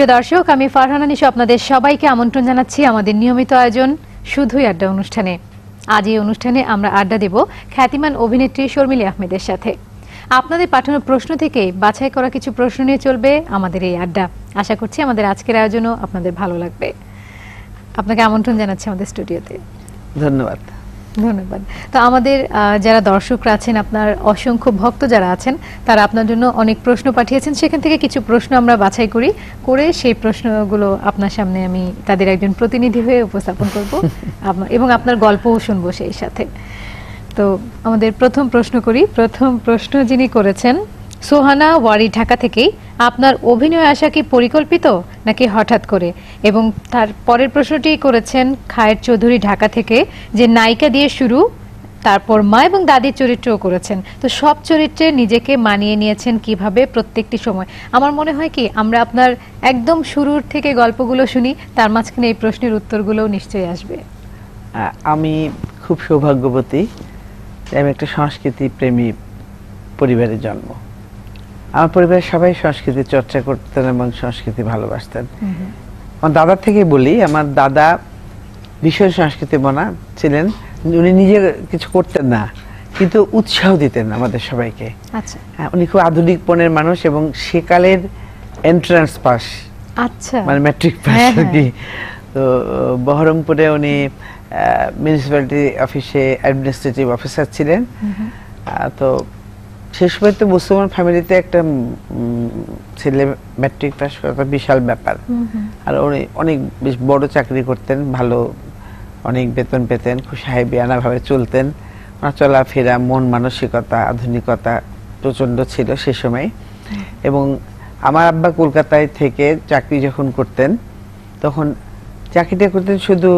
প্রিয় দর্শক, আমি ফারহানা নিশো আপনাদের সবাইকে আমন্ত্রণ জানাচ্ছি আমাদের নিয়মিত আয়োজন শুধুই আড্ডা অনুষ্ঠানে। আজ এই অনুষ্ঠানে আমরা আড্ডা দেব খ্যাতিমান অভিনেত্রী শর্মিলী আহমেদের সাথে। আপনাদের পাঠানো প্রশ্ন থেকে বাছাই করা কিছু প্রশ্ন নিয়ে চলবে আমাদের এই আড্ডা। আশা করছি আমাদের আজকের আয়োজনও আপনাদের ভালো লাগবে। আপনাকে আমন্ত্রণ জানাচ্ছি আমাদের স্টুডিওতে। ধন্যবাদ। ধন্যবাদ। তো আমাদের যারা দর্শকরা আছেন, আপনার অসংখ্য ভক্ত যারা আছেন, তারা আপনার জন্য অনেক প্রশ্ন পাঠিয়েছেন। সেখান থেকে কিছু প্রশ্ন আমরা বাছাই করে সেই প্রশ্নগুলো আপনার সামনে আমি তাদের একজন প্রতিনিধি হয়ে উপস্থাপন করব এবং আপনার গল্পও শুনবো সেই সাথে। তো আমাদের প্রথম প্রশ্ন যিনি করেছেন সোহানা ওয়ারি, ঢাকা থেকেই। আপনার অভিনয় আসা কি পরিকল্পিত নাকি হঠাৎ করে? এবং তার পরের প্রশ্নটি করেছেন খায়ের চৌধুরী, ঢাকা থেকে, যে নায়িকা দিয়ে শুরু, তারপর মা এবং দাদির চরিত্রও করেছেন। তো সব চরিত্রে নিজেকে মানিয়ে নিয়েছেন কিভাবে প্রত্যেকটি সময়? আমার মনে হয় কি আমরা আপনার একদম শুরুর থেকে গল্পগুলো শুনি, তার মাঝখানে এই প্রশ্নের উত্তরগুলোও নিশ্চয়ই আসবে। আমি খুব সৌভাগ্যবতী, আমি একটা সংস্কৃতি প্রেমী পরিবারে জন্ম। আমার পরিবারের সবাই সংস্কৃতি চর্চা করতেন এবং সংস্কৃতি ভালোবাসতেন। আমার দাদার থেকে বলি, আমার দাদা ভীষণ সংস্কৃতি মনা ছিলেন। উনি নিজে কিছু করতেন না, কিন্তু উৎসাহ দিতেন আমাদের সবাইকে। আচ্ছা। উনি খুব আধুনিক পণের মানুষ এবং সেকালের এন্ট্রান্স পাস, আচ্ছা, মানে ম্যাট্রিক পাস আর কি। তো বহরমপুরে উনি মিউনিসিপ্যালিটি অফিসে অ্যাডমিনিস্ট্রেটিভ অফিসার ছিলেন। তো সে সময় তো মুসলমান ফ্যামিলিতে একটা ছেলে ম্যাট্রিক পাস করা বিশাল ব্যাপার। আর উনি অনেক বেশ বড় চাকরি করতেন, ভালো অনেক বেতন পেতেন, খুব সাহেবিয়ানা ভাবে চলতেন। ওনার চলাফেরা, মন মানসিকতা, আধুনিকতা প্রচন্ড ছিল সে সময়। এবং আমার আব্বা কলকাতায় থেকে চাকরি যখন করতেন, তখন চাকরিটা করতেন শুধু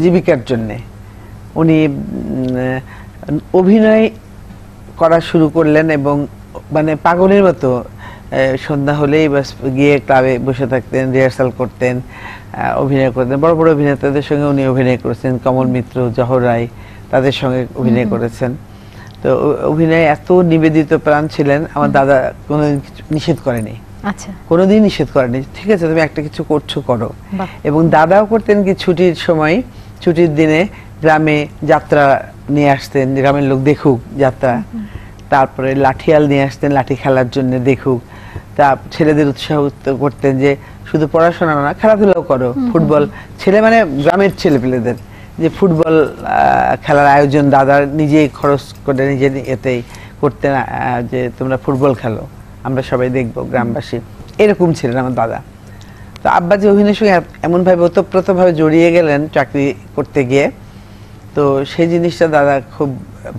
জীবিকার জন্যে। উনি অভিনয় করা শুরু করলেন এবং মানে পাগলের মতো সন্ধ্যা হলেই বাস গিয়ে ক্লাবে বসে থাকতেন, রিহার্সাল করতেন, অভিনয় করতেন। বড় বড় অভিনেতাদের সঙ্গে উনি অভিনয় করেছেন, কমল মিত্র, জহর রায়, তাদের সঙ্গে অভিনয় করেছেন। তো অভিনয় এত নিবেদিত প্রাণ ছিলেন, আমার দাদা কোনোদিন নিষেধ করেনি। আচ্ছা, কোনোদিন নিষেধ করেনি, ঠিক আছে তুমি একটা কিছু করছো করো। এবং দাদাও করতেন কি, ছুটির সময়, ছুটির দিনে গ্রামে যাত্রা নিয়ে আসতেন, গ্রামের লোক দেখুক যাত্রা। তারপরে লাঠিয়াল নিয়ে আসতেন, লাঠি খেলার জন্য দেখুক। তা ছেলেদের উৎসাহ করতেন যে শুধু পড়াশোনা না, খেলাধুলাও করো, ফুটবল। ছেলে মানে গ্রামের ছেলে পেলেদের যে ফুটবল খেলার আয়োজন দাদা নিজেই খরচ করে নিজে এতেই করতেন, যে তোমরা ফুটবল খেলো, আমরা সবাই দেখবো গ্রামবাসী। এরকম ছিলেন আমার দাদা। তো আব্বা যে অভিনয়ের সঙ্গে এমনভাবে ওতপ্রোতভাবে জড়িয়ে গেলেন চাকরি করতে গিয়ে, তো সেই জিনিসটা দাদা খুব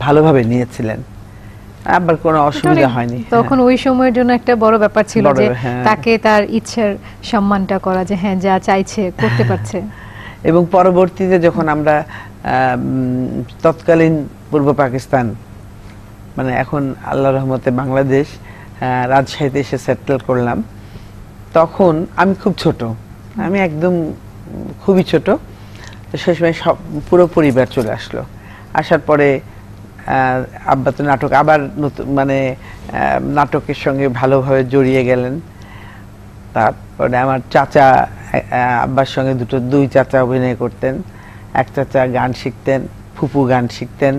ভালোভাবে নিয়েছিলেন। আবার কোনো অসুবিধা হয়নি। তখন ওই সময়ের জন্য একটা বড় ব্যাপার ছিল যে তাকে তার ইচ্ছার সম্মানটা করা, যে হ্যাঁ যা চাইছে করতে পারছে। এবং পরবর্তীতে যখন আমরা তৎকালীন পূর্ব পাকিস্তান, মানে এখন আল্লাহর রহমতে বাংলাদেশ, রাজশাহীতে এসে সেটেল করলাম, তখন আমি খুব ছোট, আমি একদম খুবই ছোট। তো সেই সময় সব পুরো পরিবার চলে আসলো। আসার পরে আব্বা তো নাটক আবার নতুন, মানে নাটকের সঙ্গে ভালোভাবে জড়িয়ে গেলেন। তারপরে আমার চাচা, আব্বার সঙ্গে দুই চাচা অভিনয় করতেন। এক চাচা গান শিখতেন, ফুপু গান শিখতেন।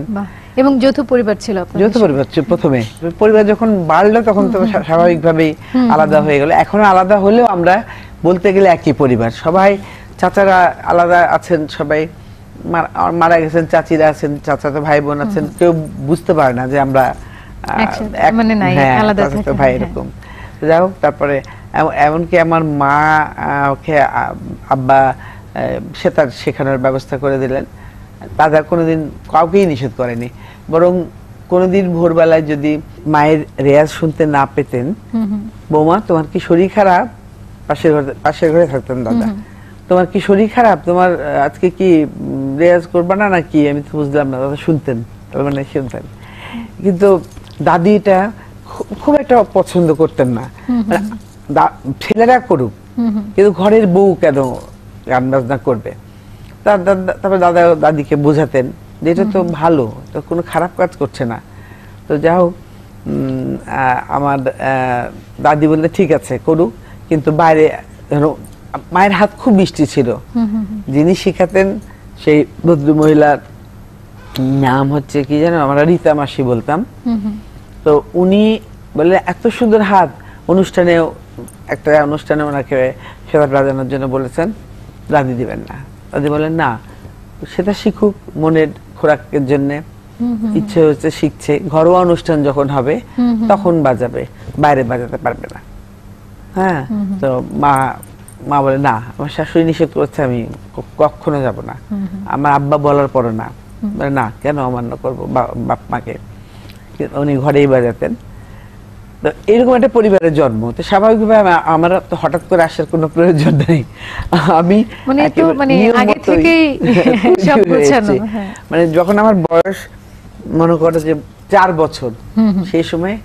এবং যৌথ পরিবার ছিল? যৌথ পরিবার ছিল প্রথমে। পরিবার যখন বাড়লো তখন তো স্বাভাবিকভাবেই আলাদা হয়ে গেল। এখন আলাদা হলেও আমরা বলতে গেলে একই পরিবার। সবাই চাচারা আলাদা আছেন, সবাই মারা গেছেন, চাচিরা আছেন, চাচাতো ভাই বোন আছেন, কেউ বুঝতে পারে না যে আমরা ভাই এরকম। যাই হোক, তারপরে এমনকি আমার মা ওকে আব্বা সেতার শেখানোর ব্যবস্থা করে দিলেন। দাদা কোনোদিন কাউকেই নিষেধ করেনি, বরং কোনোদিন ভোরবেলায় যদি মায়ের রেয়াজ শুনতে না পেতেন, বৌমা তোমার কি শরীর খারাপ, পাশের ঘরে থাকতেন দাদা, তোমার কি শরীর খারাপ, তোমার আজকে কি রেয়াজ করবা না নাকি? আমি তো বুঝলাম না, দাদা শুনতেন, মানে শুনতেন। কিন্তু দাদিটা খুব একটা পছন্দ করতেন না, ছেলেরা করুক, কিন্তু ঘরের বউ কেন গান বাজনা করবে। তারপরে দাদা দাদিকে বোঝাতেন যে এটা তো ভালো, তো কোনো খারাপ কাজ করছে না। তো যা হোক, আমার দাদি বললে ঠিক আছে করুক, কিন্তু বাইরে মায়ের হাত খুব মিষ্টি ছিল। যিনি শিখাতেন সেই ভদ্র মহিলার নাম হচ্ছে কি জানো, আমরা রীতা মাসি বলতাম। তো উনি বলে এত সুন্দর হাত, একটা অনুষ্ঠানে ওনাকে সেতার বাজানোর জন্য বলেছেন, দাদি দিবেন না। দাদি বলেন না, সেটা শিখুক, মনের খোরাকের জন্য ইচ্ছে হচ্ছে, শিখছে, ঘরোয়া অনুষ্ঠান যখন হবে তখন বাজাবে, বাইরে বাজাতে পারবে না। হ্যাঁ, তো মা বলে না, আমার শাশুড়ি নিষেধ করছে, আমি কখনো যাব না। আমার আব্বা বলার পরে না, বলে না কেন অমান্য করবো বাপ মাকে। উনি ঘরেই বাজাতেন। তো এরকম একটা পরিবারের জন্ম, তো স্বাভাবিকভাবে আমার তো হঠাৎ করে আসার কোনো প্রয়োজন নেই। আমি আগে থেকেই সব গোছানো। মানে যখন আমার বয়স মনে করো যে 4 বছর, সেই সময়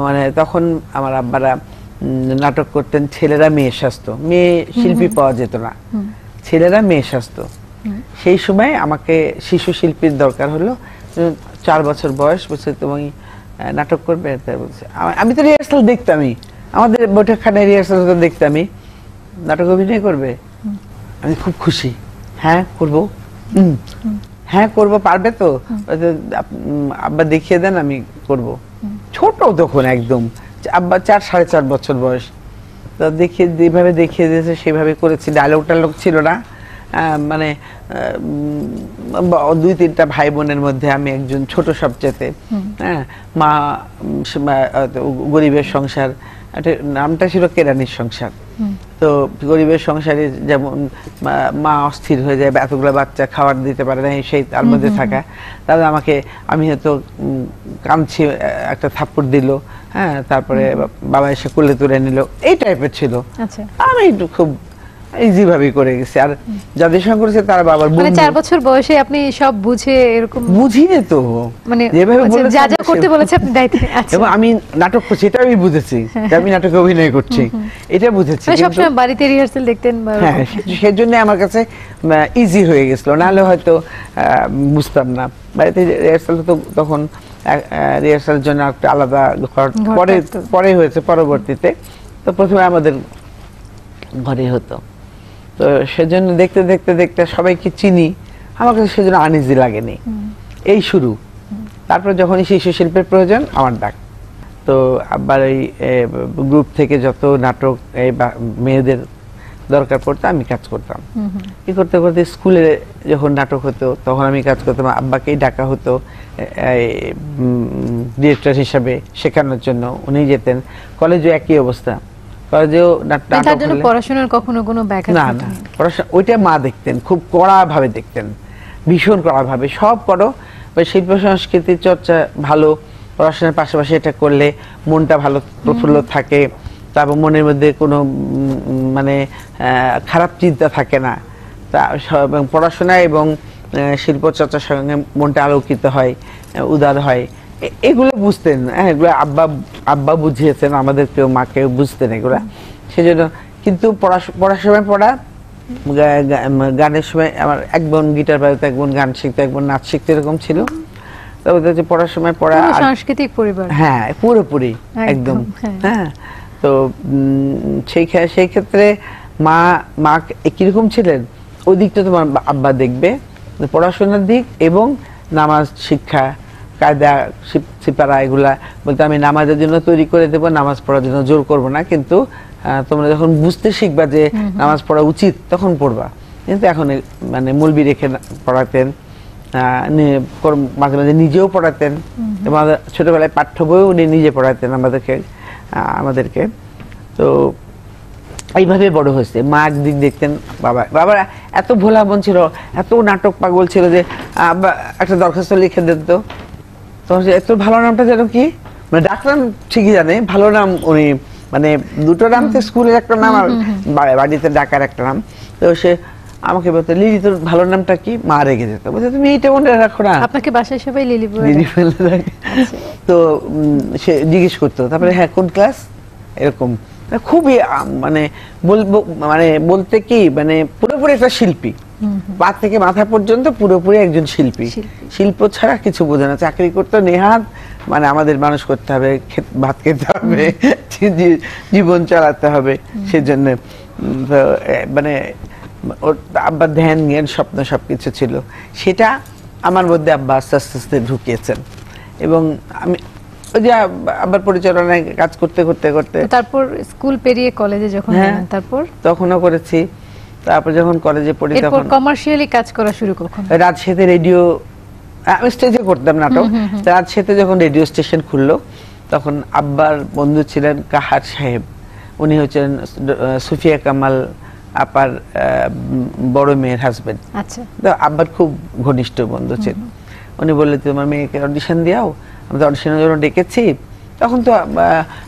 মানে তখন আমার আব্বারা নাটক করতেন, ছেলেরা মেয়ে সাজতো, মেয়ে শিল্পী পাওয়া যেত না, ছেলেরা মেয়ে সাজতো। সেই সময় আমাকে শিশু শিল্পীর দরকার হলো। 4 বছর বয়স, বলছে তুমি নাটক করবে। আমি তো রিহার্সাল দেখতামই, আমাদের বৈঠকখানে রিহার্সাল দেখতামই, নাটক অভিনয় করবে। আমি খুব খুশি, হ্যাঁ করবো, হ্যাঁ করবো, পারবে তো? আব্বা দেখিয়ে দেন, আমি করব। ছোট তখন একদম, আব্বা 4-4.5 বছর বয়স। তো যেভাবে দেখিয়ে দিয়েছে সেভাবে করেছি। ডায়লগ টায়লগ ছিল না, মানে 2-3টা ভাই বোনের মধ্যে আমি একজন ছোট সবচেয়ে। হ্যাঁ, মা গরিবের সংসার, নামটা ছিল কেরানির সংসার। তো গরিবের সংসারে যেমন মা অস্থির হয়ে যায়, এতগুলো বাচ্চা খাবার দিতে পারে না, সেই তার মধ্যে থাকা। তাহলে আমি হয়তো কাঁদছি, একটা থাপ্পড় দিল, হ্যাঁ, তারপরে বাবা এসে কোলে তুলে নিল, এই টাইপের ছিল। আমি একটু খুব ইজি ভাবে করে গেছি। আর যাদের সঙ্গে করেছে তারা বাবার বন্ধু। 4 বছর বয়সে আপনি সব বুঝে এরকম? বুঝিনি তো, মানে যেভাবে যা যা করতে বলেছে আপনি দায়িত্বে আছেন। এবং আমি নাটক করছি এটা আমি বুঝেছি, যে আমি নাটকে অভিনয় করছি, এটা বুঝেছি। সবসময় বাড়িতে রিহার্সাল দেখতেন? হ্যাঁ, সেজন্য আমার কাছে ইজি হয়ে গেছিল, নাহলে হয়তো বুঝতাম না। বাড়িতে রিহার্সাল তো তখন রিহার্সালের জন্য একটা আলাদা ঘর পরে হয়েছে পরবর্তীতে। তো প্রথমে আমাদের ঘরে হতো। তো সেজন্য দেখতে দেখতে দেখতে সবাইকে চিনি, আমার কাছে সেজন্য আনইজি লাগেনি। এই শুরু। তারপর যখনই শিশু শিল্পের প্রয়োজন, আমার ডাক। তো আবার এই গ্রুপ থেকে যত নাটক মেয়েদের দরকার পড়তো আমি কাজ করতাম। কি করতে করতে স্কুলে যখন নাটক হতো তখন আমি কাজ করতাম, আব্বাকেই ডাকা হতো ডিরেক্টর হিসাবে শেখানোর জন্য, উনি যেতেন। কলেজে একই অবস্থা, কলেজেও পড়াশোনার কখনো কোনো ব্যাঘাত? না না, পড়াশোনা ওইটা মা দেখতেন, খুব কড়া ভাবে দেখতেন, ভীষণ কড়া ভাবে। সব পড়ো, শিল্প সংস্কৃতির চর্চা ভালো, পড়াশোনার পাশাপাশি এটা করলে মনটা ভালো প্রফুল্ল থাকে, তারপর মনের মধ্যে কোনো মানে খারাপ চিন্তা থাকে না। তা পড়াশোনা এবং শিল্প চর্চার সঙ্গে মনটা আলোকিত হয়, উদার হয়, এগুলো বুঝতেন। হ্যাঁ, এগুলো আব্বা বুঝিয়েছেন আমাদেরকেও, মাকেও বুঝতেন এগুলা। সেজন্য কিন্তু পড়ার সময় পড়া, গানের সময় আমার এক বোন গিটার বাজাতো, এক বোন গান শিখতো, এক বোন নাচ শিখতো, এরকম ছিল। তবে পড়ার সময় পড়া, সাংস্কৃতিক পরিবার। হ্যাঁ, পুরোপুরি একদম। হ্যাঁ, তো সেই ক্ষেত্রে মা কিরকম ছিলেন, ওই দিকটা তোমার আব্বা দেখবে, পড়াশোনার দিক এবং নামাজ শিক্ষা, কায়দা সিপারা, এগুলা বলতে আমি নামাজের জন্য তৈরি করে দেবো, নামাজ পড়ার জন্য জোর করব না, কিন্তু তোমরা যখন বুঝতে শিখবা যে নামাজ পড়া উচিত তখন পড়বা। কিন্তু এখন মানে মৌলবি রেখে পড়াতেন, মাঝে মাঝে নিজেও পড়াতেন, এবং ছোটবেলায় পাঠ্য বইও উনি নিজে পড়াতেন আমাদেরকে। তো এইভাবে বড় হয়েছে। মা একদিক দেখতেন, বাবা এত ভোলা মন ছিল, এত নাটক পাগল ছিল যে একটা দরখাস্ত লিখে দিত, তখন এত ভালো নামটা যেন কি, মানে ডাকনাম ঠিকই জানে, ভালো নাম উনি, মানে দুটো নাম তো, স্কুলের একটা নাম আর বাড়িতে ডাকার একটা নাম। তো সে আমাকে বলতো, লিলি তোর ভালো নামটা কি? মা রেগে যেত, বলতো তুমি এইটা মনে রাখো না। আপনাকে বাসায় সবাই লিলি বলে? তো সে জিজ্ঞেস করতো, তারপরে হ্যাঁ কোন ক্লাস, এরকম। খুবই মানে বলতে কি, মানে পুরোপুরি একটা শিল্পী, পা থেকে মাথা পর্যন্ত পুরোপুরি একজন শিল্পী। শিল্প ছাড়া কিছু বোঝে না। চাকরি করতে নেহাত, মানে আমাদের মানুষ করতে হবে, ভাত খেতে হবে, জীবন চালাতে হবে, সেজন্য। তো, মানে ওর আব্বার ধ্যান জ্ঞান স্বপ্ন সবকিছু ছিল, সেটা আমার মধ্যে আব্বা আস্তে আস্তে আস্তে ঢুকিয়েছেন। এবং আমি ওই যে আব্বার পরিচালনায় কাজ করতে করতে করতে তো তারপর স্কুল পেরিয়ে কলেজে যখন হ্যাঁ, গেলেন, তারপর তখনও করেছি। তারপর যখন কলেজে পড়ি এরপর তখন কমার্শিয়ালি কাজ করা শুরু কখন? রাজশাহীতে রেডিও, আমি স্টেজে করতাম নাটক। রাজশাহীতে যখন রেডিও স্টেশন খুললো তখন আব্বার বন্ধু ছিলেন কাহার সাহেব, উনি হচ্ছেন সুফিয়া কামাল আপার বড় মেয়ের হাজবেন্ড। আচ্ছা, তো আব্বার খুব ঘনিষ্ঠ বন্ধু ছিলেন। উনি বললেন তোমার মেয়েকে অডিশন দিয়াও, আমরা অডিশনের জন্য ডেকেছি। তখন তো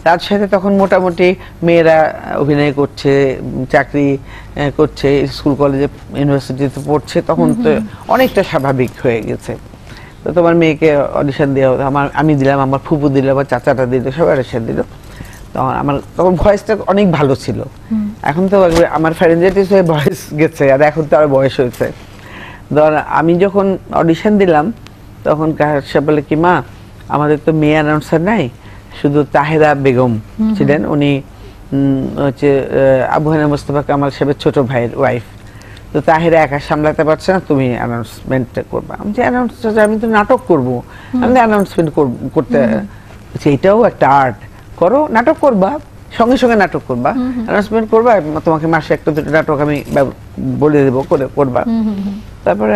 রাজশাহীতে তখন মোটামুটি মেয়েরা অভিনয় করছে, চাকরি করছে, স্কুল কলেজে ইউনিভার্সিটিতে পড়ছে, তখন তো অনেকটা স্বাভাবিক হয়ে গেছে। তো তোমার মেয়েকে অডিশন দেওয়া, আমি দিলাম, আমার ফুপু দিল, আমার চাচাটা দিল, সবাই অডিশন দিল। তখন আমার তখন ভয়েসটা অনেক ভালো ছিল। এখন তো আমার ফ্যারেঞ্জাইটিস হয়ে ভয়েস গেছে, আর এখন তো আর বয়স হয়েছে। ধর আমি যখন অডিশন দিলাম তখন কাহার সাহেব বলে কি মা, আমাদের তো মেয়ে অ্যানাউন্সার নাই, শুধু তাহেরা বেগম ছিলেন, উনি হচ্ছে আবু হানা মোস্তফা কামাল সাহেবের ছোট ভাইয়ের ওয়াইফ। তো তাহেরা একা সামলাতে পারছে না, তুমি অ্যানাউন্সমেন্টটা করবা। আমি যে অ্যানাউন্সার, আমি তো নাটক করবো, আমি অ্যানাউন্সমেন্ট করতে, এটাও একটা আর্ট, করো, নাটক করবা, সঙ্গে সঙ্গে নাটক করবা, অ্যানাউন্সমেন্ট করবা, তোমাকে মাসে একটা দুটো নাটক আমি বলে দেবো, করে করবা। তারপরে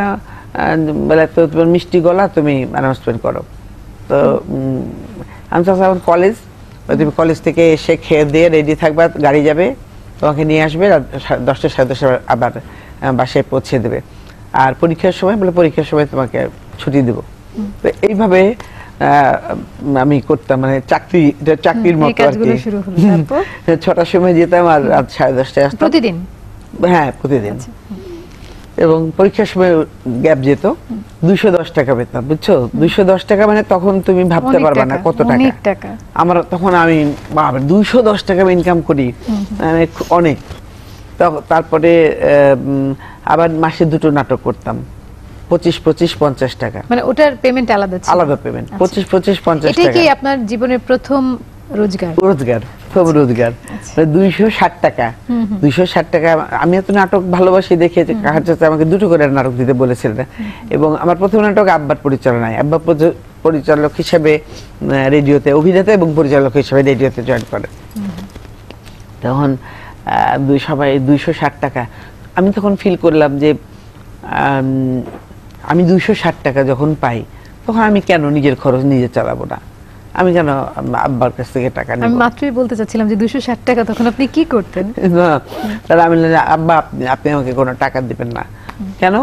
বলে তো তোমার মিষ্টি গলা, তুমি অ্যানাউন্সমেন্ট করো। তো আমি তখন কলেজ, তুমি কলেজ থেকে এসে খেয়ে দিয়ে রেডি থাকবা, গাড়ি যাবে, তোমাকে নিয়ে আসবে, 10টা 10:30 আবার বাসায় পৌঁছে দেবে। আর পরীক্ষার সময় বলে পরীক্ষার সময় তোমাকে ছুটি দেবো। তো এইভাবে আমি করতাম, মানে চাকরির মতো আর কি। 6টার সময় যেতাম আর রাত 10:30টায় আসতাম প্রতিদিন। হ্যাঁ, প্রতিদিন। এবং পরীক্ষার সময় গ্যাপ যেত, 210 টাকা পেতাম, বুঝছো? 210 টাকা মানে তখন তুমি ভাবতে পারবে না কত টাকা। আমার তখন আমি 210 টাকা ইনকাম করি, মানে অনেক। তারপরে আবার মাসে 2টো নাটক করতাম, 25-25 50 টাকা, মানে ওটার পেমেন্ট আলাদা ছিল? আলাদা পেমেন্ট, 25-25 50 টাকা। এটা কি আপনার জীবনের প্রথম রোজগার? প্রথম রোজগার 260 টাকা। 260 টাকা। আমি এত নাটক ভালোবাসি দেখে কাহার চাচা আমাকে 2টো করে নাটক দিতে বলেছিলেন। এবং আমার প্রথম নাটক আব্বার পরিচালনায়, আব্বা পরিচালক হিসেবে রেডিওতে, অভিনেতা এবং পরিচালক হিসেবে রেডিওতে জয়েন করেন। তখন সবাই 260 টাকা। আমি তখন ফিল করলাম যে আমি 260 টাকা যখন পাই, তখন আমি কেন নিজের খরচ নিজে চালাবো না, আমি কেন আব্বার কাছ থেকে টাকা নেব? আমি মাত্রই বলতে চাচ্ছিলাম যে 260 টাকা তখন আপনি কি করতেন? তাহলে আমি আব্বা আপনি আমাকে কোনো টাকা দিবেন না কেন?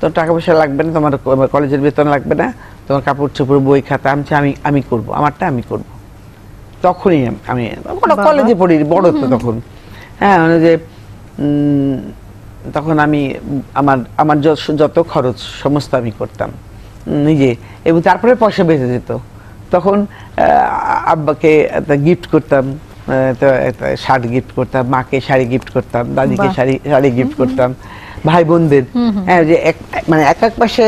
তোর টাকা পয়সা লাগবে না, তোমার কলেজের বেতন লাগবে না, তোমার কাপড় চোপড় বই খাতা, আমি করবো, আমারটা আমি করবো। তখনই আমি কলেজে পড়ি, বড় তো তখন। হ্যাঁ, মানে যে তখন আমি আমার যত খরচ সমস্ত আমি করতাম নিজে, এবং তারপরে পয়সা বেঁচে যেত। তখন আব্বাকে একটা গিফট করতাম, একটা শার্ট গিফট করতাম, মাকে শাড়ি গিফট করতাম, দাদিকে শাড়ি গিফট করতাম, ভাই বোনদের। হ্যাঁ, যে মানে এক মাসে,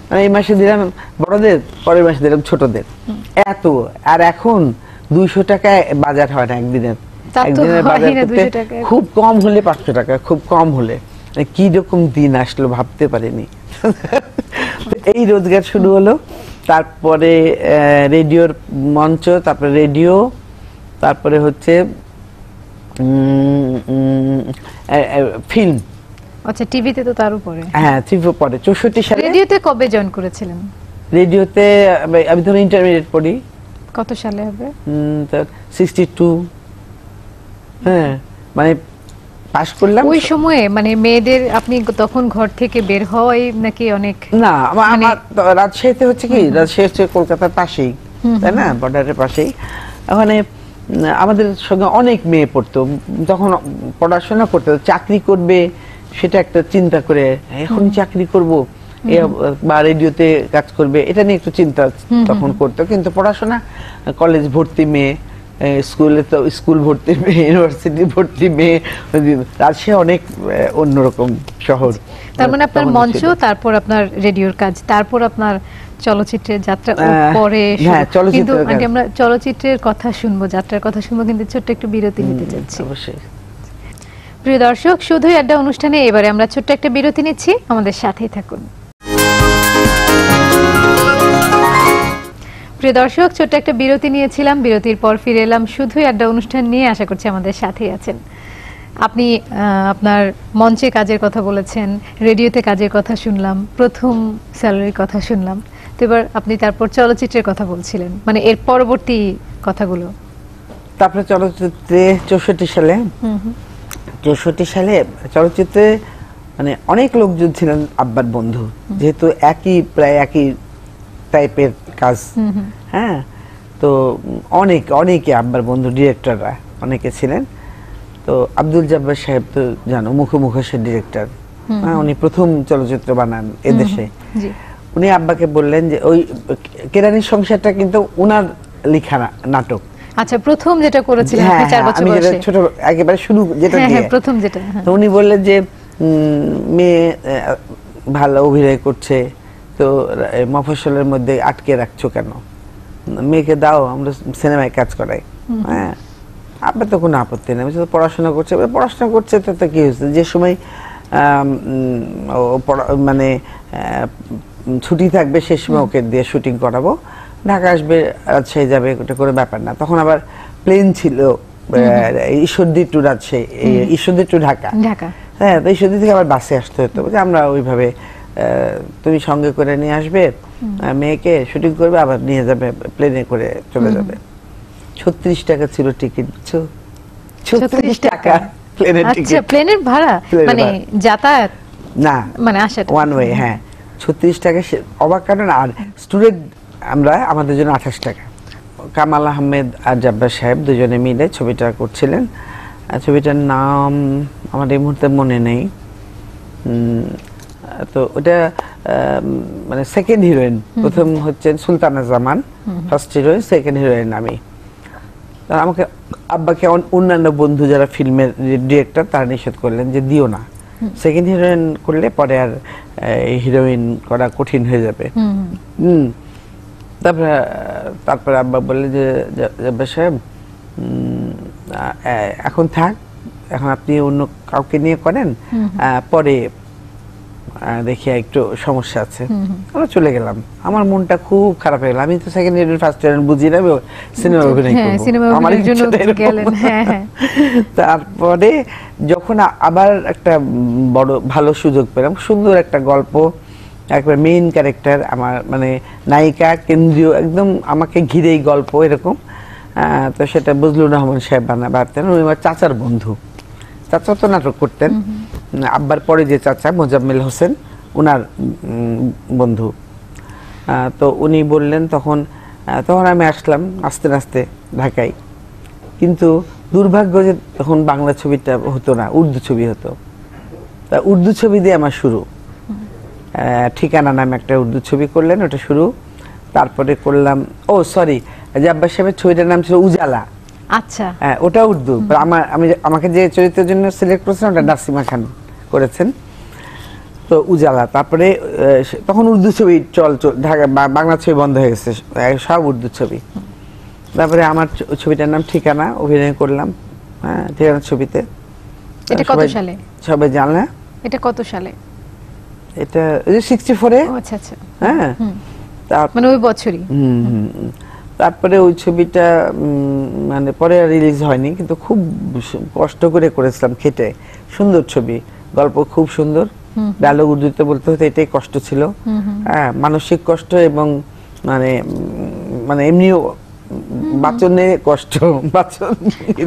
মানে এই মাসে দিলাম বড়দের, পরের মাসে দিলাম ছোটদের, এত। আর এখন 200 টাকায় বাজার হয় না একদিনের বাজার করতে, খুব কম হলে 500 টাকা, খুব কম হলে। কি রকম দিন আসলো ভাবতে পারিনি। এই রোজগার শুরু হলো। তারপরে রেডিওর মঞ্চ, তারপরে রেডিও, তারপরে হচ্ছে ফিল্ম। আচ্ছা, টিভিতে তো তার উপরে। হ্যাঁ, টিভি পরে 64 সালে। রেডিওতে কবে জয়েন করেছিলেন? রেডিওতে আমি ধরো ইন্টারমিডিয়েট পড়ি। কত সালে হবে? 62। হ্যাঁ, মানে পাস করলাম। ওই সময়ে মানে মেয়েদের, আপনি তখন ঘর থেকে বের হওয়াই নাকি অনেক? না, আমার রাজশাহীতে হচ্ছে কি, রাজশাহী হচ্ছে কলকাতার পাশেই, তাই না, বর্ডারের পাশেই। ওখানে আমাদের সঙ্গে অনেক মেয়ে পড়তো, তখন পড়াশোনা করতে, চাকরি করবে সেটা একটা চিন্তা করে, এখন চাকরি করব বা রেডিওতে কাজ করবে, এটা নিয়ে একটু চিন্তা তখন করতো। কিন্তু পড়াশোনা, কলেজ ভর্তি মেয়ে, স্কুলে তো স্কুল ভর্তি মেয়ে, ইউনিভার্সিটি ভর্তি মেয়ে, রাজশাহী অনেক অন্যরকম শহর। তার মানে আপনার মঞ্চ, তারপর আপনার রেডিওর কাজ, তারপর আপনার চলচ্চিত্রের যাত্রা পরে। কিন্তু আমরা চলচ্চিত্রের কথা শুনবো, যাত্রার কথা শুনবো, কিন্তু ছোট্ট একটু বিরতি নিতে যাচ্ছি। অবশ্যই। প্রিয় দর্শক, শুধুই আড্ডা অনুষ্ঠানে এবারে আমরা ছোট্ট একটা বিরতি নিচ্ছি, আমাদের সাথেই থাকুন। প্রিয় দর্শক, ছোট্ট একটা বিরতি নিয়েছিলাম, বিরতির পর ফিরে এলাম শুধুই আড্ডা অনুষ্ঠান নিয়ে। আশা করছি আমাদের সাথেই আছেন। আপনি আপনার মঞ্চে কাজের কথা বলেছেন, রেডিওতে কাজের কথা শুনলাম, প্রথম স্যালারির কথা শুনলাম, তো এবার আপনি তারপর চলচ্চিত্রের কথা বলছিলেন, মানে এর পরবর্তী কথাগুলো। তারপরে চলচ্চিত্রে 64 সালে 64 সালে চলচ্চিত্রে মানে অনেক লোকজন ছিলেন আব্বার বন্ধু, যেহেতু প্রায় একই টাইপের কাজ। হ্যাঁ, তো অনেকে আব্বার বন্ধু ডিরেক্টররা অনেকে ছিলেন। তো আব্দুল জব্বার সাহেব তো জানো, মুখোমুখোশের ডিরেক্টর, উনি প্রথম চলচ্চিত্র বানান এদেশে। উনি আব্বাকে বললেন যে ওই কেরানির সংসারটা কিন্তু উনার লেখা নাটক। আচ্ছা, প্রথম যেটা করেছিলেন আপনি 4 বছর বয়সে, ছোট একেবারে শুরু যেটা দিয়ে প্রথম যেটা। তো উনি বললেন যে মেয়ে ভালো অভিনয় করছে, তো মফস্বলের মধ্যে আটকে রাখছো কেন, মেয়েকে দাও, আমরা সিনেমায় কাজ করাই। হ্যাঁ, আপনার তো কোনো আপত্তি নেই, পড়াশোনা করছে তাতে কি হয়েছে, যে সময় মানে ছুটি থাকবে সে সময় ওকে দিয়ে শুটিং করাবো, ঢাকা আসবে, রাজশাহী যাবে, ওটা কোনো ব্যাপার না। তখন আবার প্লেন ছিল ঈশ্বরদী টু রাজশাহী, ঈশ্বরদী টু ঢাকা। হ্যাঁ, তো ঈশ্বরদী থেকে আবার বাসে আসতে হতো, আমরা ওইভাবে তুমি সঙ্গে করে নিয়ে আসবে মেয়েকে, শুটিং করবে, আবার নিয়ে যাবে, প্লেনে করে চলে যাবে। 36 টাকা ছিল টিকিট, 36 টাকা প্লেনের টিকিট। আচ্ছা, প্লেনের ভাড়া মানে যাতায়াত না, মানে আসাটা ওয়ান ওয়ে। হ্যাঁ, 36 টাকা অবাক কারণ। আর স্টুডেন্ট আমরা, আমাদের জন্য 28 টাকা। কামাল আহমেদ আর জব্বার সাহেব দুজনে মিলে ছবিটা করছিলেন। ছবিটার নাম আমার এই মুহূর্তে মনে নেই। তো ওটা মানে সেকেন্ড হিরোইন, প্রথম হচ্ছেন সুলতানা জামান, ফার্স্ট হিরোইন, সেকেন্ড হিরোইন আমি। আমাকে আব্বাকে অন্যান্য বন্ধু যারা ফিল্মের ডিরেক্টর তারা নিষেধ করলেন যে দিও না, সেকেন্ড হিরোইন করলে পরে আর হিরোইন করা কঠিন হয়ে যাবে। তারপরে আব্বা বললেন যে জব্বার সাহেব এখন থাক, এখন আপনি অন্য কাউকে নিয়ে করেন, পরে দেখি একটু সমস্যা আছে। আমরা চলে গেলাম, আমার মনটা খুব খারাপ হয়ে গেল। আমি তো সেকেন্ড ইয়ার ফার্স্ট ইয়ার বুঝি না সিনেমা অভিনয় করব, আমার জন্য গেলেন। তারপরে যখন আবার একটা বড় ভালো সুযোগ পেলাম, সুন্দর একটা গল্প, একবার মেইন ক্যারেক্টার, আমার মানে নায়িকা কেন্দ্রীয়, একদম আমাকে ঘিরেই গল্প এরকম। তো সেটা বজলুর রহমান সাহেব বানাতেন, উনি আমার চাচার বন্ধু, চাচা তো নাটক করতেন। আব্বার পরে যে চাচা মোজাম্মেল হোসেন, ওনার বন্ধু। তো উনি বললেন, তখন আমি আসলাম আস্তে আস্তে ঢাকায়। কিন্তু দুর্ভাগ্য যে তখন বাংলা ছবিটা হতো না, উর্দু ছবি হতো। তা উর্দু ছবি দিয়ে আমার শুরু। ঠিকানা নামে একটা উর্দু ছবি করলেন, ওটা শুরু। তারপরে করলাম, জব্বার সাহেবের ছবিটার নাম ছিল উজালা। আচ্ছা, হ্যাঁ, ওটা উর্দু। আমাকে যে চরিত্রের জন্য সিলেক্ট করেছেন ওটা নাসিমা খান করেছেন, তো উজালা। তারপরে তখন উর্দু ছবি ঢাকা, বাংলা ছবি বন্ধ হয়ে গেছে, সব উর্দু ছবি। তারপরে আমার ছবিটার নাম ঠিকানা, অভিনয় করলাম। হ্যাঁ, ঠিকানা ছবিতে। এটা কত সালে সবাই জানলে? এটা কত সালে? এটা 64-এ। আচ্ছা আচ্ছা। হ্যাঁ, মানে ওই বছরই। তারপরে ওই ছবিটা মানে পরে রিলিজ হয়নি, কিন্তু খুব কষ্ট করে করেছিলাম, খেটে। সুন্দর ছবি, গল্প খুব সুন্দর, ডায়লগ উর্দুতে বলতে হতো, এটাই কষ্ট ছিল। হ্যাঁ, মানসিক কষ্ট এবং মানে এমনিও বাচনে কষ্ট,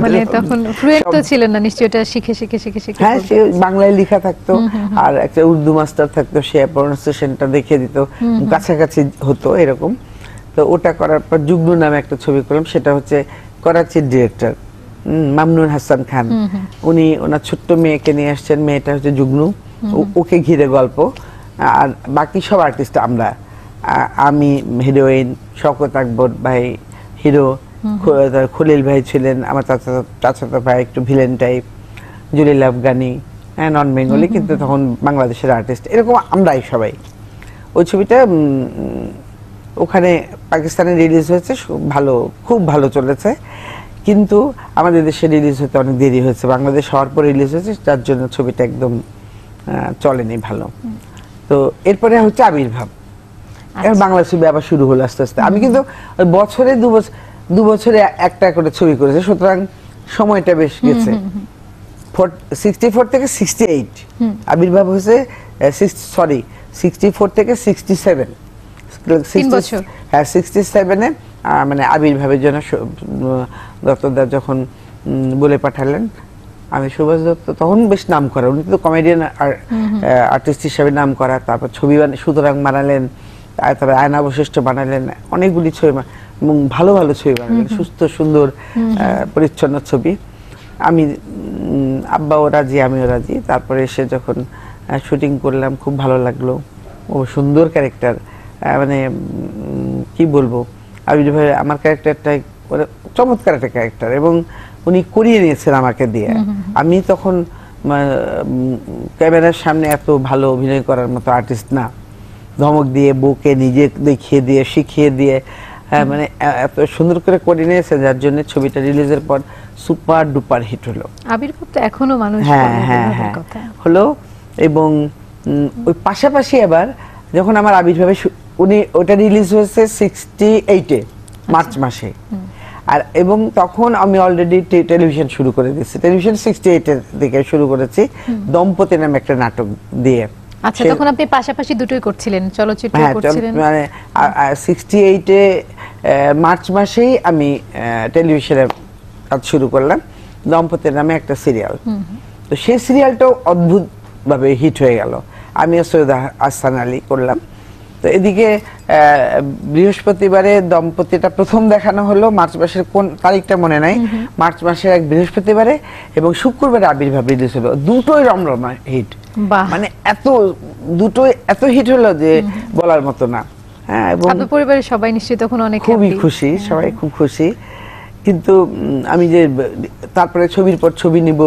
মানে তখন ফ্লুয়েন্ট তো ছিলেন না নিশ্চয়ই, এটা শিখে। হ্যাঁ, সে বাংলায় লেখা থাকতো, আর একটা উর্দু মাস্টার থাকতো, সে প্রনাউন্সিয়েশনটা দেখিয়ে দিত, কাছাকাছি হতো এরকম। তো ওটা করার পর জুগনু নামে একটা ছবি করলাম, সেটা হচ্ছে করাচির ডিরেক্টর মামনুন হাসান খান, উনি ওনার ছোট্ট মেয়েকে নিয়ে আসছেন, মেয়েটা হচ্ছে জুগনু, ওকে ঘিরে গল্প। আর বাকি সব আর্টিস্ট আমরা, আমি হিরোইন, শওকত আকবর ভাই হিরো, খলিল ভাই ছিলেন, আমার চাচাতো ভাই একটু ভিলেন টাইপ, জলিল আফগানি, নন বেঙ্গলি, কিন্তু তখন বাংলাদেশের আর্টিস্ট, এরকম আমরাই সবাই। ওই ছবিটা ওখানে পাকিস্তানে রিলিজ হয়েছে, খুব ভালো চলেছে। কিন্তু আমাদের দেশে রিলিজ হতে অনেক দেরি হয়েছে, বাংলাদেশ হওয়ার পর রিলিজ হয়েছে, যার জন্য ছবিটা একদম চলেনি ভালো। তো এরপরে হচ্ছে আবির্ভাব, এবার বাংলা ছবি আবার শুরু হলো আস্তে আস্তে। আমি কিন্তু ওই বছরে দু বছরে একটা করে ছবি করেছি, সুতরাং সময়টা বেশ গেছে। 64 থেকে 68 আবির্ভাব হয়েছে, 64 থেকে 67, হ্যাঁ 67-এ মানে আবির্ভাবের জন্য দত্তদা যখন বলে পাঠালেন, আমি সুভাষ দত্ত তখন বেশ নাম করা, উনি তো কমেডিয়ান আর্টিস্ট হিসেবে নাম করা, তারপর ছবি সুতরাং বানালেন, তারপরে আয়না বৈশিষ্ট্য বানালেন, অনেকগুলি ছবি এবং ভালো ভালো ছবি বানালেন, সুস্থ সুন্দর পরিচ্ছন্ন ছবি। আমি আব্বাও রাজি, আমিও রাজি। তারপরে এসে যখন শুটিং করলাম খুব ভালো লাগলো, ও সুন্দর ক্যারেক্টার, মানে কি বলবো, আবির্ভাবে আমার ক্যারেক্টারটা চমৎকার একটা ক্যারেক্টার, এবং উনি করিয়ে নিয়েছেন আমাকে দিয়ে। আমি তখন ক্যামেরার সামনে এত ভালো অভিনয় করার মতো আর্টিস্ট না, ধমক দিয়ে বউকে নিজে দেখিয়ে দিয়ে শিখিয়ে দিয়ে মানে এত সুন্দর করে করে নিয়েছে, যার জন্য ছবিটা রিলিজের পর সুপার ডুপার হিট হলো। আবির্ভাব তো এখনো মানুষ হলো। এবং ওই পাশাপাশি আবার যখন আমার আবির্ভাবে উনি ওটা রিলিজ হয়েছে 68-এ মার্চ মাসে, আর এবং তখন আমি অলরেডি টেলিভিশন শুরু করে দিয়েছি, টেলিভিশন 68-এর দিকে শুরু করেছি দম্পতি নামে একটা নাটক দিয়ে। আচ্ছা, তখন আপনি পাশাপাশি দুটোই করছিলেন, চলচ্চিত্র করছিলেন? মানে 68-এ মার্চ মাসেই আমি টেলিভিশনে কাজ শুরু করলাম, দম্পতি নামে একটা সিরিয়াল। তো সেই সিরিয়ালটাও অদ্ভুত ভাবে হিট হয়ে গেল, আমি সৈয়দ আহসান আলী করলাম। তো এদিকে বৃহস্পতিবারে দম্পতিটা প্রথম দেখানো হলো, মার্চ মাসের কোন তারিখটা মনে নাই, মার্চ মাসের এক বৃহস্পতিবারে, এবং শুক্রবারে আবির্ভাব রিলিজ হলো। দুটোই রমরমা হিট, মানে দুটোই এত হিট হলো যে বলার মতো না। হ্যাঁ, এবং আপনার পরিবারের সবাই নিশ্চয়ই তখন অনেক খুবই খুশি, সবাই খুব খুশি। কিন্তু আমি যে তারপরে ছবির পর ছবি নিব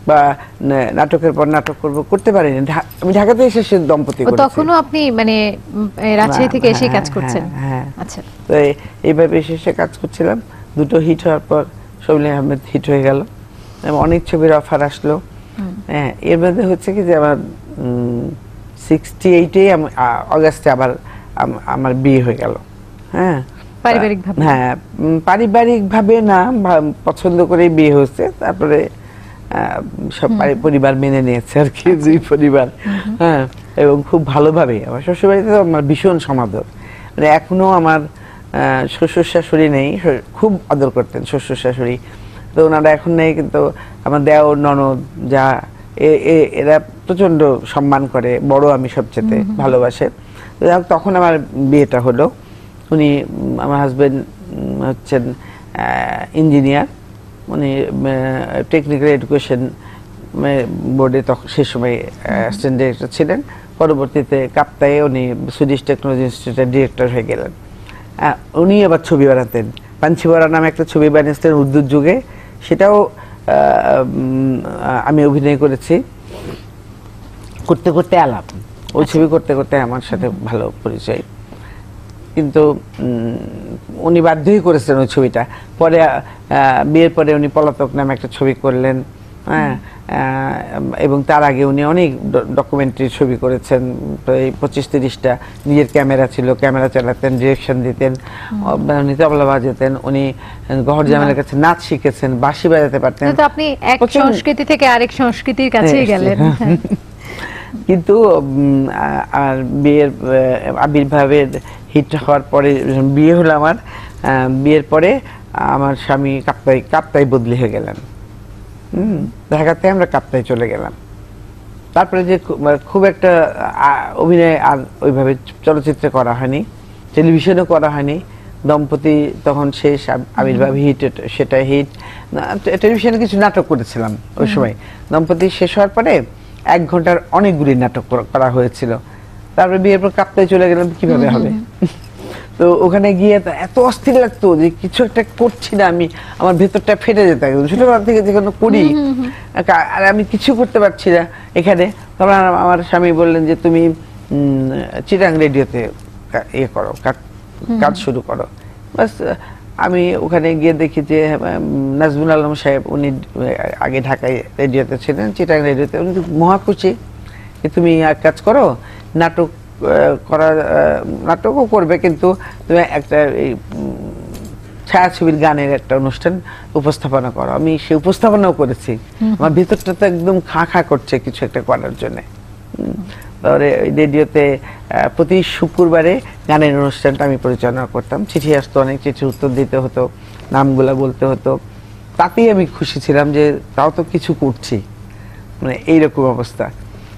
বা নাটকের পর নাটক করব করতে পারিনি। আমি ঢাকাতে এসে সে দম্পতি করেছি। তখনও আপনি মানে রাজশাহী থেকে এসে কাজ করছেন? আচ্ছা, তো এইভাবে এসে কাজ করছিলাম। দুটো হিট হওয়ার পর শবীল আহমেদ হিট হয়ে গেল, এবং অনেক ছবির অফার আসলো। হ্যাঁ, এর মধ্যে হচ্ছে কি যে আমার 68-এ অগাস্টে আবার আমার বিয়ে হয়ে গেল। হ্যাঁ, পারিবারিকভাবে? হ্যাঁ, পারিবারিকভাবে না, পছন্দ করেই বিয়ে হয়েছে। তারপরে সব পরিবার মেনে নিয়েছে আর কি, দুই পরিবার। হ্যাঁ, এবং খুব ভালোভাবে। আমার শ্বশুরবাড়িতে তো আমার ভীষণ সমাদর, মানে এখনো আমার শ্বশুর শাশুড়ি নেই, খুব আদর করতেন শ্বশুর শাশুড়ি, তো ওনারা এখন নেই, কিন্তু আমার দেওর ননদ যা এরা প্রচন্ড সম্মান করে, বড় আমি সবচেয়ে ভালোবাসে। তখন আমার বিয়েটা হলো। উনি আমার হাজবেন্ড হচ্ছেন ইঞ্জিনিয়ার, উনি টেকনিক্যাল এডুকেশন বোর্ডে তখন সে সময় অ্যাসিস্ট্যান্ট ডিরেক্টর ছিলেন। পরবর্তীতে কাপ্তায়ে উনি সুইডিশ টেকনোলজি ইনস্টিটিউটের ডিরেক্টর হয়ে গেলেন। উনি আবার ছবি বানাতেন, পাঞ্চিবরা নামে একটা ছবি বানিয়েছিলেন উর্দুর যুগে, সেটাও আমি অভিনয় করেছি। করতে করতে আলাপ, ওই ছবি করতে করতে আমার সাথে ভালো পরিচয়। কিন্তু উনি বাধ্যই করেছিলেন ওই ছবিটা। পরে বিয়ের পরে উনি পলাতক নামে একটা ছবি করলেন। হ্যাঁ, এবং তার আগে উনি অনেক ডকুমেন্টারি ছবি করেছেন, প্রায় 25-30টা। নিজের ক্যামেরা ছিল, ক্যামেরা চালাতেন, ডিরেকশন দিতেন, উনি তবলা বাজাতেন, উনি গহর জামালের কাছে নাচ শিখেছেন, বাঁশি বাজাতে পারতেন। তো আপনি এক সংস্কৃতি থেকে আরেক সংস্কৃতির কাছে গেলেন। কিন্তু আর বিয়ের আবির্ভাবের হিট হওয়ার পরে বিয়ে হলো আমার, বিয়ের পরে আমার স্বামী কাপ্তাই বদলি হয়ে গেলেন। ঢাকাতে আমরা কাপ্তাই চলে গেলাম। তারপরে যে খুব একটা অভিনয় আর ওইভাবে চলচ্চিত্রে করা হয়নি, টেলিভিশনও করা হয়নি। দম্পতি তখন শেষ, আবির্ভাব হিট, সেটা হিট। টেলিভিশনে কিছু নাটক করেছিলাম ওই সময়। দম্পতি শেষ হওয়ার পরে 1 ঘন্টার অনেকগুলি নাটক করা হয়েছিল। তারপরে বিয়ের পর কাপ্তাই চলে গেলাম, কিভাবে হবে। তো ওখানে গিয়ে এত অস্থির লাগতো যে কিছু একটা করছি না আমি, আমার ভেতরটা ফেটে যেত একদম। ছোটবেলা থেকে যেখানে করি আর আমি কিছু করতে পারছি না এখানে। তখন আমার স্বামী বললেন যে তুমি চিটাং রেডিওতে ইয়ে করো, কাজ শুরু করো। বাস আমি ওখানে গিয়ে দেখি যে নাজমুল আলম সাহেব, উনি আগে ঢাকায় রেডিওতে ছিলেন, চিটাগাং রেডিওতে, উনি মহা খুশি যে তুমি এক কাজ করো, নাটক নাটকও করবে, কিন্তু তুমি একটা এই ছায়াছবির গানের একটা অনুষ্ঠান উপস্থাপনা করো। আমি সে উপস্থাপনাও করেছি, আমার ভিতরটা তো একদম খা খা করছে কিছু একটা করার জন্য। তারপরে রেডিওতে প্রতি শুক্রবারে গানের অনুষ্ঠানটা আমি পরিচালনা করতাম, চিঠি আসতো, অনেক চিঠি উত্তর দিতে হতো, নামগুলা বলতে হতো, তাতেই আমি খুশি ছিলাম যে তাও তো কিছু করছি, মানে এইরকম অবস্থা।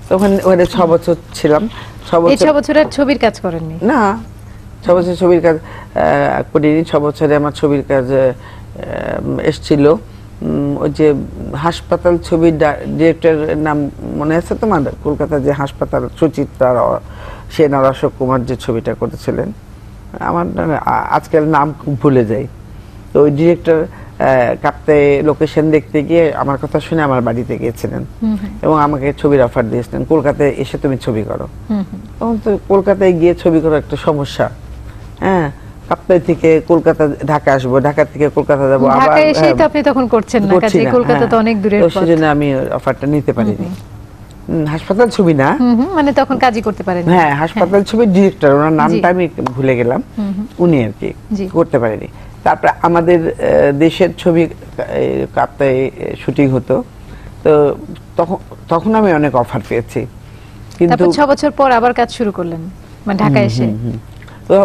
তখন ওখানে 6 বছর ছিলাম। 6 বছর আর ছবির কাজ করেননি? না, 6 বছর ছবির কাজ করিনি। 6 বছরে আমার ছবির কাজ এসছিল, ওই যে হাসপাতাল ছবির ডিরেক্টরের নাম মনে আছে তোমার? কলকাতার যে হাসপাতাল, সুচিত্রা সেন আর অশোক কুমার যে ছবিটা করেছিলেন, আমার আজকাল নাম খুব ভুলে যাই। তো ওই ডিরেক্টর কাপ্তে লোকেশন দেখতে গিয়ে আমার কথা শুনে আমার বাড়িতে গিয়েছিলেন এবং আমাকে ছবির অফার দিয়েছিলেন, কলকাতায় এসে তুমি ছবি করো। তখন তো কলকাতায় গিয়ে ছবি করা একটা সমস্যা। হ্যাঁ, কাপ্তাই থেকে কলকাতা ঢাকা আসবো, ঢাকা থেকে কলকাতা যাবো, আবার ঢাকা এসেই তো আপনি তখন করছেন না, কাজে কলকাতা তো অনেক দূরের পথ। সেজন্য আমি অফারটা নিতে পারিনি। হাসপাতাল ছবি না, মানে তখন কাজই করতে পারেননি। হ্যাঁ, হাসপাতাল ছবির ডিরেক্টর, ওনার নামটা আমি ভুলে গেলাম, উনি আর কি করতে পারেনি। তারপরে আমাদের দেশের ছবি কাপ্তায় শুটিং হতো, তো তখন আমি অনেক অফার পেয়েছি, কিন্তু 6 বছর পর আবার কাজ শুরু করলেন, মানে ঢাকা এসে। তো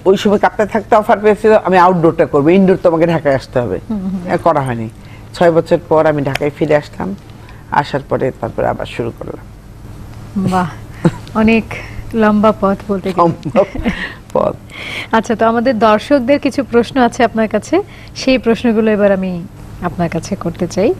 ওই সময় কাপ্তায় থাকতে অফার পেয়েছিল আমি আউটডোরটা করবো, ইনডোর তো আমাকে ঢাকায় আসতে হবে, করা হয়নি। 6 বছর পর আমি ঢাকায় ফিরে আসলাম, আসার পরে তারপরে আবার শুরু করলাম। বাহ, অনেক লম্বা পথ বলতে গেলে। পথ। আচ্ছা, তো আমাদের দর্শকদের কিছু প্রশ্ন আছে আপনার কাছে, সেই প্রশ্নগুলো এবার আমি আপনার কাছে করতে চাই।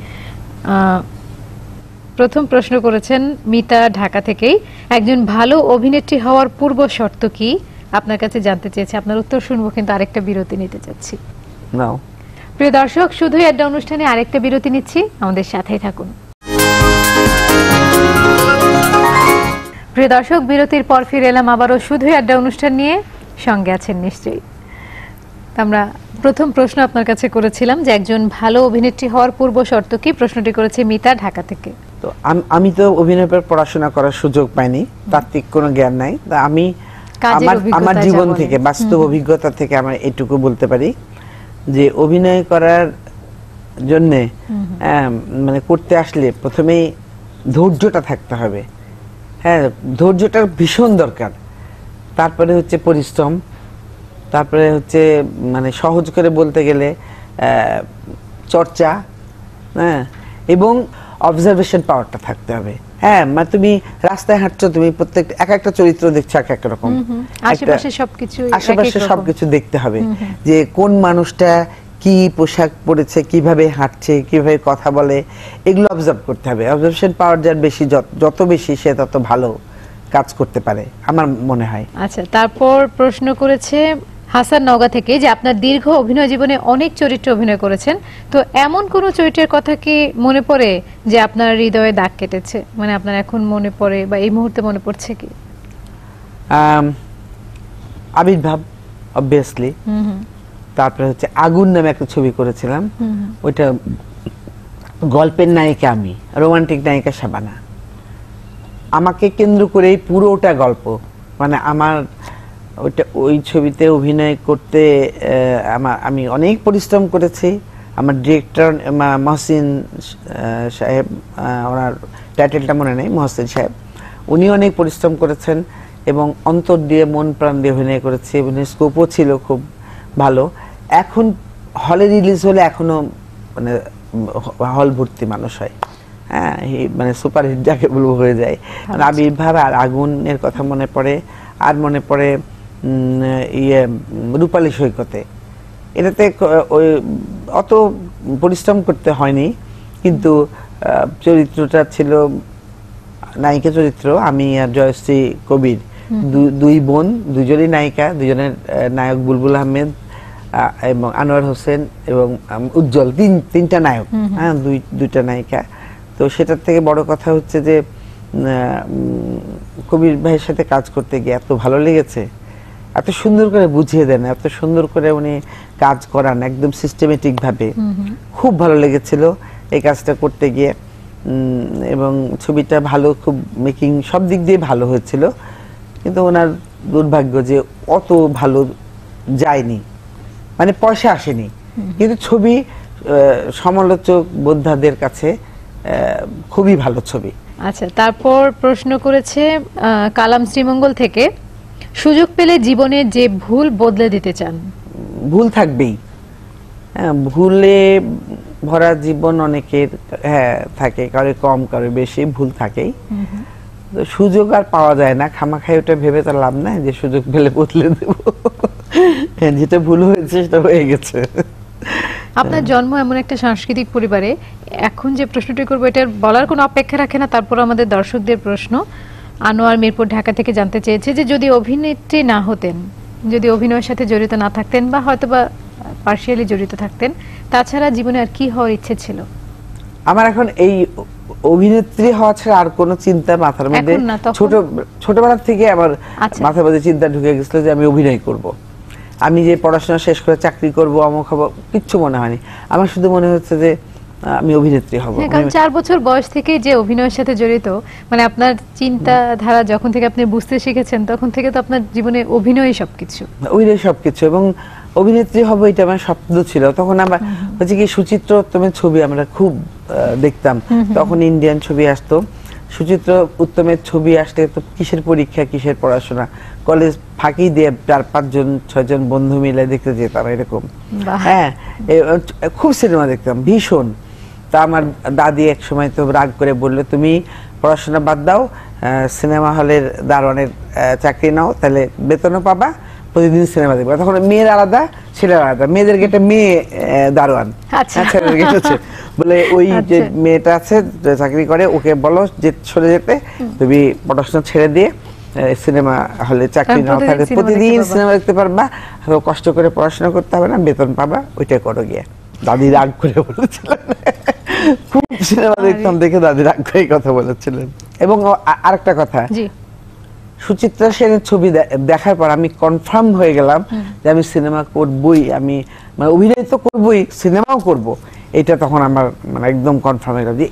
প্রথম প্রশ্ন করেছেন মিতা ঢাকা থেকেই, একজন ভালো অভিনেত্রী হওয়ার পূর্ব শর্ত কি আপনার কাছে জানতে চেয়েছে। আপনার উত্তর শুনবো, কিন্তু আরেকটা বিরতি নিতে চাচ্ছি। নাও। প্রিয় দর্শক, শুধুই আড্ডা অনুষ্ঠানে আরেকটা বিরতি নিচ্ছি, আমাদের সাথেই থাকুন। প্রিয় দর্শক, বিরতির পর ফিরে এলাম আবারও শুধুই আড্ডা অনুষ্ঠান নিয়ে, সঙ্গে আছেন নিশ্চয়ই। আমরা প্রথম প্রশ্ন আপনার কাছে করেছিলাম যে একজন ভালো অভিনেত্রী হওয়ার পূর্ব শর্ত কি, প্রশ্নটি করেছে মিতা ঢাকা থেকে। তো আমি তো অভিনয়ের পড়াশোনা করার সুযোগ পাইনি, তাত্ত্বিক কোনো জ্ঞান নাই, আমি আমার জীবন থেকে, বাস্তব অভিজ্ঞতা থেকে আমার এটুকু বলতে পারি যে অভিনয় করার জন্য মানে করতে আসলে প্রথমেই ধৈর্যটা থাকতে হবে। হ্যাঁ, ধৈর্যটা ভীষণ দরকার। তারপরে হচ্ছে পরিশ্রম, তারপরে হচ্ছে মানে সহজ করে বলতে গেলে চর্চা, হ্যাঁ, এবং অবজারভেশন পাওয়ারটা থাকতে হবে। হ্যাঁ, মানে তুমি রাস্তায় হাঁটছো, তুমি প্রত্যেক একটা চরিত্র দেখছো এক রকম, আশেপাশে সবকিছু দেখতে হবে, যে কোন মানুষটা কি পোশাক পরেছে, কিভাবে হাঁটছে, কিভাবে কথা বলে, এগুলো অবজার্ভ করতে হবে। অবজারভেশন পাওয়ার যার বেশি, যত বেশি সে তত ভালো কাজ করতে পারে আমার মনে হয়। আচ্ছা, তারপর প্রশ্ন করেছে হাসান নওগাঁ থেকে যে আপনার দীর্ঘ অভিনয় জীবনে অনেক চরিত্রে অভিনয় করেছেন, তো এমন কোন চরিত্রের কথা কি মনে পড়ে যে আপনার হৃদয়ে দাগ কেটেছে, মানে আপনার এখন মনে পড়ে বা এই মুহূর্তে মনে পড়ছে কি? আবির্ভাব অবভিয়াসলি, তারপরে হচ্ছে আগুন নামে একটা ছবি করেছিলাম, ওইটা গল্পের নায়িকা আমি, রোমান্টিক নায়িকা শাবানা, আমাকে কেন্দ্র করেই পুরোটা গল্প, মানে আমার ওই ছবিতে অভিনয় করতে আমি অনেক পরিশ্রম করেছি। আমার ডিরেক্টর মহসিন সাহেব, ওনার টাইটেলটা মনে নেই, মহসিন সাহেব, উনি অনেক পরিশ্রম করেছেন এবং অন্তর দিয়ে মন প্রাণ দিয়ে অভিনয় করেছি, অভিনয় স্কোপও ছিল খুব ভালো। এখন হলে রিলিজ হলে এখনো মানে হল ভর্তি মানুষ হয়, হ্যাঁ, মানে সুপারহিট যাকে বলবো হয়ে যায়। আবির্ভাব আর আগুনের কথা মনে পড়ে, আর মনে পড়ে রূপালী সৈকতে, এটাতে ওই অত পরিশ্রম করতে হয়নি, কিন্তু চরিত্রটা ছিল নায়িকা চরিত্র, আমি আর জয়শ্রী কবির, দুই বোন, দুজনই নায়িকা, দুজনের নায়ক বুলবুল আহমেদ এবং আনোয়ার হোসেন এবং উজ্জ্বল, তিনটা নায়ক, হ্যাঁ, দুইটা নায়িকা। তো সেটার থেকে বড় কথা হচ্ছে যে কবির ভাইয়ের সাথে কাজ করতে গিয়ে এত ভালো লেগেছে, এত সুন্দর করে বুঝিয়ে দেন, এত সুন্দর করে উনি কাজ করান একদম সিস্টেমেটিক ভাবে। খুব ভালো লেগেছিল এই কাজটা করতে গিয়ে, এবং ছবিটা ভালো, খুব মেকিং সব দিক দিয়ে ভালো হয়েছিল। কিন্তু ওনার দুর্ভাগ্য যে অত ভালো যায়নি, মানে পয়সা আসেনি, কিন্তু ছবি সমালোচক বোদ্ধাদের কাছে খুবই ভালো ছবি। আচ্ছা, তারপর প্রশ্ন করেছে কালাম শ্রীমঙ্গল থেকে, সুযোগ পেলে জীবনের যে ভুল বদলে দিতে চান? ভুল থাকবেই, হ্যাঁ, ভুলে ভরা জীবন অনেকের, হ্যাঁ থাকে, কারো কম কারো বেশি, ভুল থাকেই। তো সুযোগ আর পাওয়া যায় না, খামাখাই ওটা ভেবে তার লাভ নাই যে সুযোগ পেলে বদলে দেব। যেটা ভুল হয়েছে সেটা হয়ে গেছে। আপনার জন্ম এমন একটা সাংস্কৃতিক পরিবারে, এখন যে প্রশ্নটি করবো এটার বলার কোনো অপেক্ষা রাখে না, তারপর আমাদের দর্শকদের প্রশ্ন। আনোয়ার মিরপুর ঢাকা থেকে জানতে চেয়েছে যে যদি অভিনেত্রী না হতেন, যদি অভিনয়ের সাথে জড়িত না থাকতেন বা হয়তোবা পার্শিয়ালি জড়িত থাকতেন, তাছাড়া জীবনে আর কি হওয়ার ইচ্ছে ছিল? আমার এখন এই অভিনেত্রী হওয়া ছাড়া আর কোনো চিন্তা মাথার মধ্যে, ছোটবেলা থেকে আমার মাথার মধ্যে চিন্তা ঢুকে গেছিল যে আমি অভিনয় করব। আমি যে পড়াশোনা শেষ করে চাকরি করব, অমুক হব, কিচ্ছু মনে হয়নি। আমার শুধু মনে হচ্ছে যে আমি অভিনেত্রী হব। কারণ 4 বছর বয়স থেকে যে অভিনয়ের সাথে জড়িত, মানে আপনার চিন্তাধারা যখন থেকে আপনি বুঝতে শিখেছেন তখন থেকে তো আপনার জীবনে অভিনয় সবকিছু, অভিনয় সবকিছু, এবং অভিনেত্রী হব এটা আমার স্বপ্ন ছিল। তখন আমরা হচ্ছে কি সুচিত্র উত্তমের ছবি আমরা খুব দেখতাম, তখন ইন্ডিয়ান ছবি আসতো। সুচিত্র উত্তমের ছবি আসলে তো কিসের পরীক্ষা, কিসের পড়াশোনা, কলেজ ফাঁকি দিয়ে 4-5 জন 6 জন বন্ধু মিলে দেখতে যেতাম এরকম। হ্যাঁ, খুব সিনেমা দেখতাম ভীষণ। তা আমার দাদি এক সময় তো রাগ করে বললো, তুমি পড়াশোনা বাদ দাও, সিনেমা হলের দারোয়ানের চাকরি নাও, তাহলে বেতনও পাবা, প্রতিদিন সিনেমা দেখবে। তখন মেয়ের আলাদা ছেলের আলাদা, মেয়েদের গেটে মেয়ে দারোয়ান, ছেলেদের গেটে হচ্ছে বলে ওই যে মেয়েটা আছে চাকরি করে, ওকে বলো যে সরে যেতে, তুমি পড়াশোনা ছেড়ে দিয়ে সিনেমা হলে চাকরি নাও, তাহলে প্রতিদিন সিনেমা দেখতে পারবা, কষ্ট করে পড়াশোনা করতে হবে না, বেতন পাবা, ওইটা করো গিয়ে। দাদি রাগ করে বলেছিলেন, খুব সিনেমা দেখতাম দেখে দাদি রাগ করে কথা বলেছিলেন। এবং আরেকটা কথা, সুচিত্রা সেনের ছবি দেখার পর আমি কনফার্ম হয়ে গেলাম যে আমি সিনেমা করবই, আমি মানে অভিনয় তো করবই, সিনেমাও করব। এটা তখন আমার মানে একদম কনফার্ম হয়ে গেল যে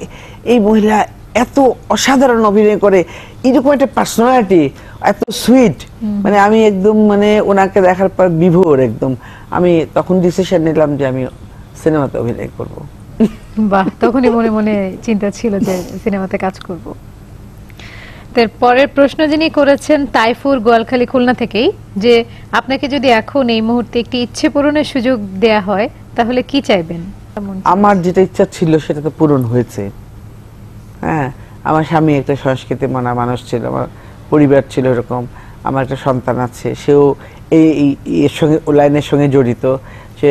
এই মহিলা এত অসাধারণ অভিনয় করে, এরকম একটা পার্সোনালিটি, এত সুইট, মানে আমি একদম মানে ওনাকে দেখার পর বিভোর একদম। আমি তখন ডিসিশন নিলাম যে আমি সিনেমাতে অভিনয় করব। বাহ, তখনই মনে মনে চিন্তা ছিল যে সিনেমাতে কাজ করব। পরের প্রশ্ন যিনি করেছেন তাইফুর গোয়ালখালী খুলনা থেকেই, যে আপনাকে যদি এখন এই মুহূর্তে একটি ইচ্ছে পূরণের সুযোগ দেয়া হয় তাহলে কি চাইবেন? আমার যেটা ইচ্ছা ছিল সেটা তো পূরণ হয়েছে। হ্যাঁ, আমার স্বামী একটা সংস্কৃতি মানা মানুষ ছিল, আমার পরিবার ছিল এরকম, আমার একটা সন্তান আছে, সেও এর সঙ্গে লাইনের সঙ্গে জড়িত। সে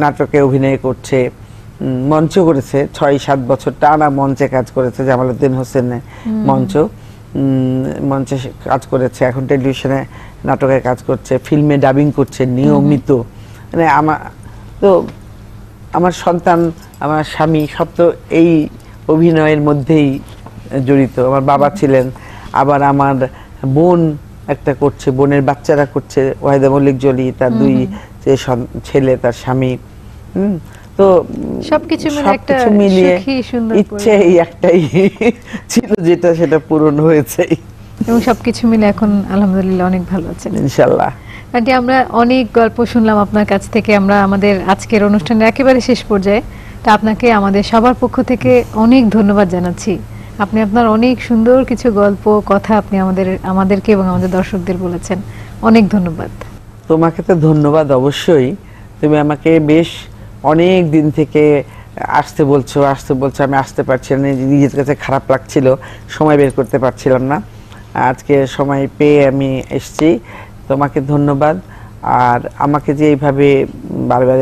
নাটকে অভিনয় করছে, মঞ্চ করেছে 6-7 বছর টানা মঞ্চে কাজ করেছে, জামালউদ্দিন হোসেনের মঞ্চে কাজ করেছে, এখন টেলিভিশনে নাটকে কাজ করছে, ফিল্মে ডাবিং করছে নিয়মিত। মানে আমার সন্তান, আমার স্বামী সব তো এই অভিনয়ের মধ্যেই জড়িত। আমার বাবা ছিলেন, আবার আমার বোন একটা করছে, বোনের বাচ্চারা করছে, ওয়াহিদা মল্লিক জলি, তার 2 ছেলে, তার স্বামী। তো সবকিছু মিলিয়ে ইচ্ছে একটাই ছিল, যেটা সেটা পূরণ হয়েছে, এবং সবকিছু মিলে এখন আলহামদুলিল্লাহ অনেক ভালো আছেন ইনশাআল্লাহ। আন্টি, আমরা অনেক গল্প শুনলাম আপনার কাছ থেকে। আমরা আমাদের আজকের অনুষ্ঠানের একেবারে শেষ পর্যায়ে, তা আপনাকে আমাদের সবার পক্ষ থেকে অনেক ধন্যবাদ জানাচ্ছি। আপনি আপনার অনেক সুন্দর কিছু গল্প কথা আপনি আমাদেরকে এবং আমাদের দর্শকদের বলেছেন, অনেক ধন্যবাদ। তোমাকে তো ধন্যবাদ অবশ্যই, তুমি আমাকে বেশ অনেক দিন থেকে আসতে বলছো, আমি আসতে পারছি না, নিজের কাছে খারাপ লাগছিল, সময় বের করতে পারছিলাম না। আজকে সময় পেয়ে আমি এসেছি, তোমাকে ধন্যবাদ। আর আমাকে যে এইভাবে বারবার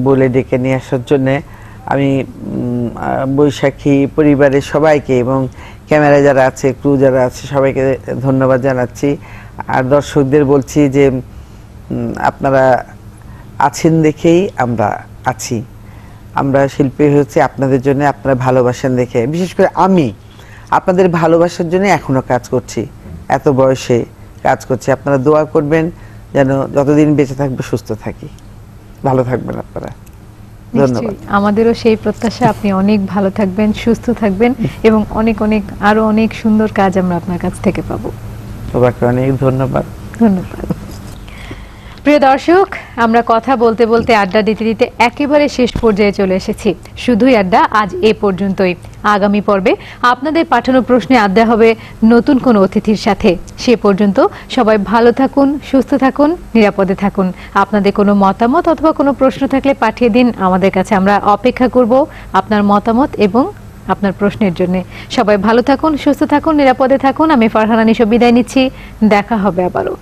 বলে ডেকে নিয়ে আসার জন্যে আমি বৈশাখী পরিবারের সবাইকে এবং ক্যামেরায় যারা আছে, ক্রু যারা আছে, সবাইকে ধন্যবাদ জানাচ্ছি। আর দর্শকদের বলছি যে আপনারা আছেন দেখেই আমরা আছি, আমরা শিল্পী হয়েছে আপনাদের জন্য, আপনারা ভালোবাসেন দেখে। বিশেষ করে আমি আপনাদের ভালোবাসার জন্য এখনো কাজ করছি, এত বয়সে কাজ করছি। আপনারা দোয়া করবেন যেন যতদিন বেঁচে থাকবে সুস্থ থাকি। ভালো থাকবেন আপনারা। ধন্যবাদ। নিশ্চয়ই আমাদেরও সেই প্রত্যাশা, আপনি অনেক ভালো থাকবেন, সুস্থ থাকবেন এবং অনেক অনেক আরো অনেক সুন্দর কাজ আমরা আপনার কাছ থেকে পাবো। সবাইকে অনেক ধন্যবাদ। ধন্যবাদ। প্রিয় দর্শক, আমরা কথা বলতে বলতে আড্ডা দিতে দিতে একেবারে শেষ পর্যায়ে চলে এসেছি। শুধুই আড্ডা আজ এ পর্যন্তই। আগামী পর্বে আপনাদের পাঠানো প্রশ্নে আড্ডা হবে নতুন কোনো অতিথির সাথে। সে পর্যন্ত সবাই ভালো থাকুন, সুস্থ থাকুন, নিরাপদে থাকুন। আপনাদের কোনো মতামত অথবা কোনো প্রশ্ন থাকলে পাঠিয়ে দিন আমাদের কাছে। আমরা অপেক্ষা করব আপনার মতামত এবং আপনার প্রশ্নের জন্য। সবাই ভালো থাকুন, সুস্থ থাকুন, নিরাপদে থাকুন। আমি ফারহানা নিশো বিদায় নিচ্ছি। দেখা হবে আবারও।